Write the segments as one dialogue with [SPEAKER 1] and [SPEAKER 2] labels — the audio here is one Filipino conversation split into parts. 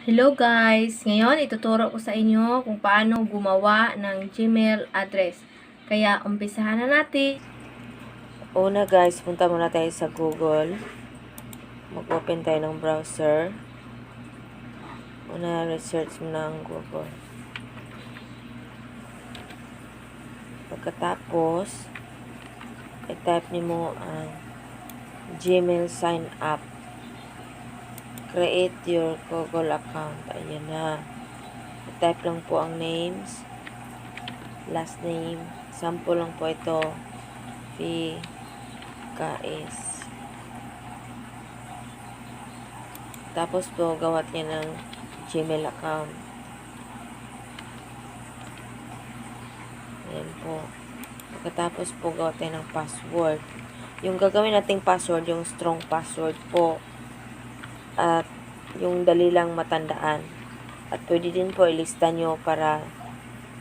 [SPEAKER 1] Hello guys! Ngayon ituturo ko sa inyo kung paano gumawa ng Gmail address. Kaya umpisahan na natin.
[SPEAKER 2] Una guys, punta muna tayo sa Google. Mag-open tayo ng browser. Una, research muna ang Google. Pagkatapos, i-type niyo mo ang Gmail sign up. Create your Google account. Ayan na. I-type lang po ang names. Last name. Sample lang po ito. KS. Tapos po, gawat niya ng Gmail account. Ayan po. Pagkatapos po, gawat tayo ng password. Yung gagawin nating password, yung strong password po. At yung dali lang matandaan. At pwede din po ilista nyo para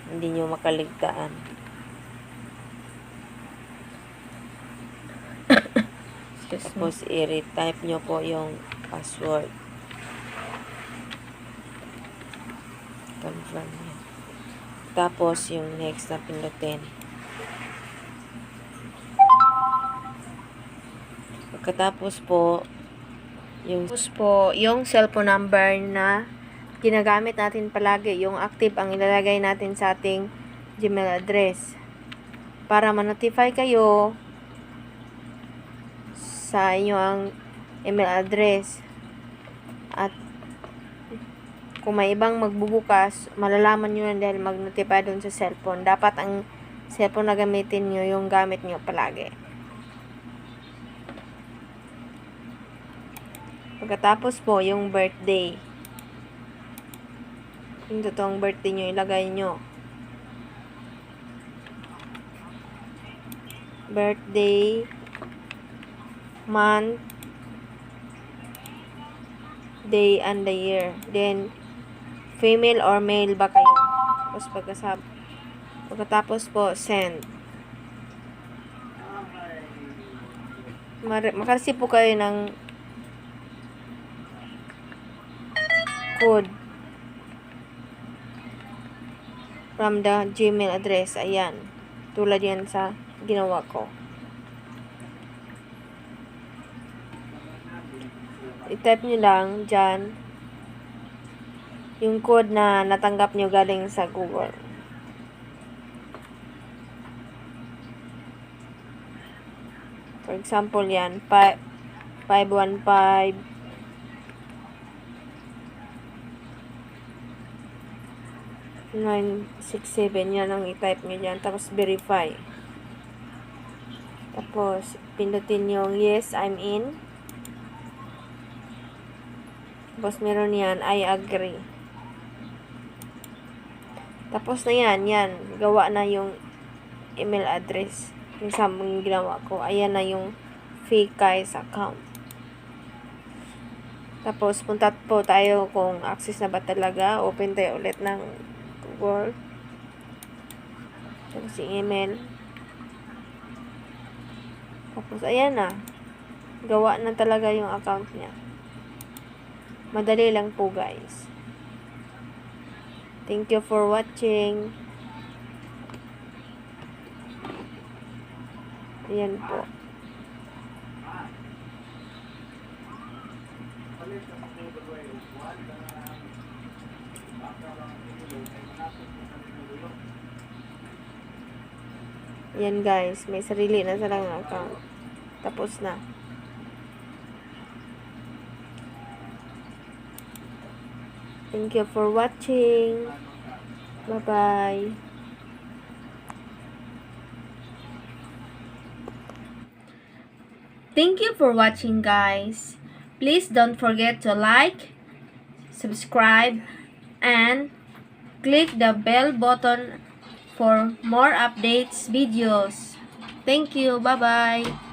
[SPEAKER 2] hindi nyo makaligtaan. Tapos i-retype nyo po yung password. Confirm nyo. Tapos yung next na pinutin. Pagkatapos po,
[SPEAKER 1] yung cellphone number na ginagamit natin palagi, yung active ang ilalagay natin sa ating Gmail address. Para ma-notify kayo sa inyong email address. At kung may ibang magbubukas, malalaman nyo yan dahil mag-notify dun sa cellphone. Dapat ang cellphone na gamitin nyo, yung gamit nyo palagi. Pagkatapos po, yung birthday. Yung totoong birthday nyo, ilagay nyo. Birthday, month, day, and the year. Then, female or male ba kayo? Tapos pagkatapos po, send. Makareceive po kayo ng code from the Gmail address. Ayan. Tulad yan sa ginawa ko. I-type nyo lang dyan yung code na natanggap nyo galing sa Google. For example yan, 515 967, yan ang i-type nyo dyan. Tapos verify. Tapos pindutin yung yes, I'm in. Tapos meron yan, I agree. Tapos na yan, gawa na yung email address. Yung sa mga ginawa ko. Ayan na yung fake guys account. Tapos punta po tayo kung access na ba talaga. Open tayo ulit ng Google. Tapos yung email. Tapos ayan na. Gawa na talaga yung account niya. Madali lang po guys. Thank you for watching. Ayan po. Yan guys, may sarili na silang account. Tapos na. Thank you for watching. Bye-bye. Thank you for watching guys. Please don't forget to like, subscribe, and click the bell button for more updates videos. Thank you. Bye-bye.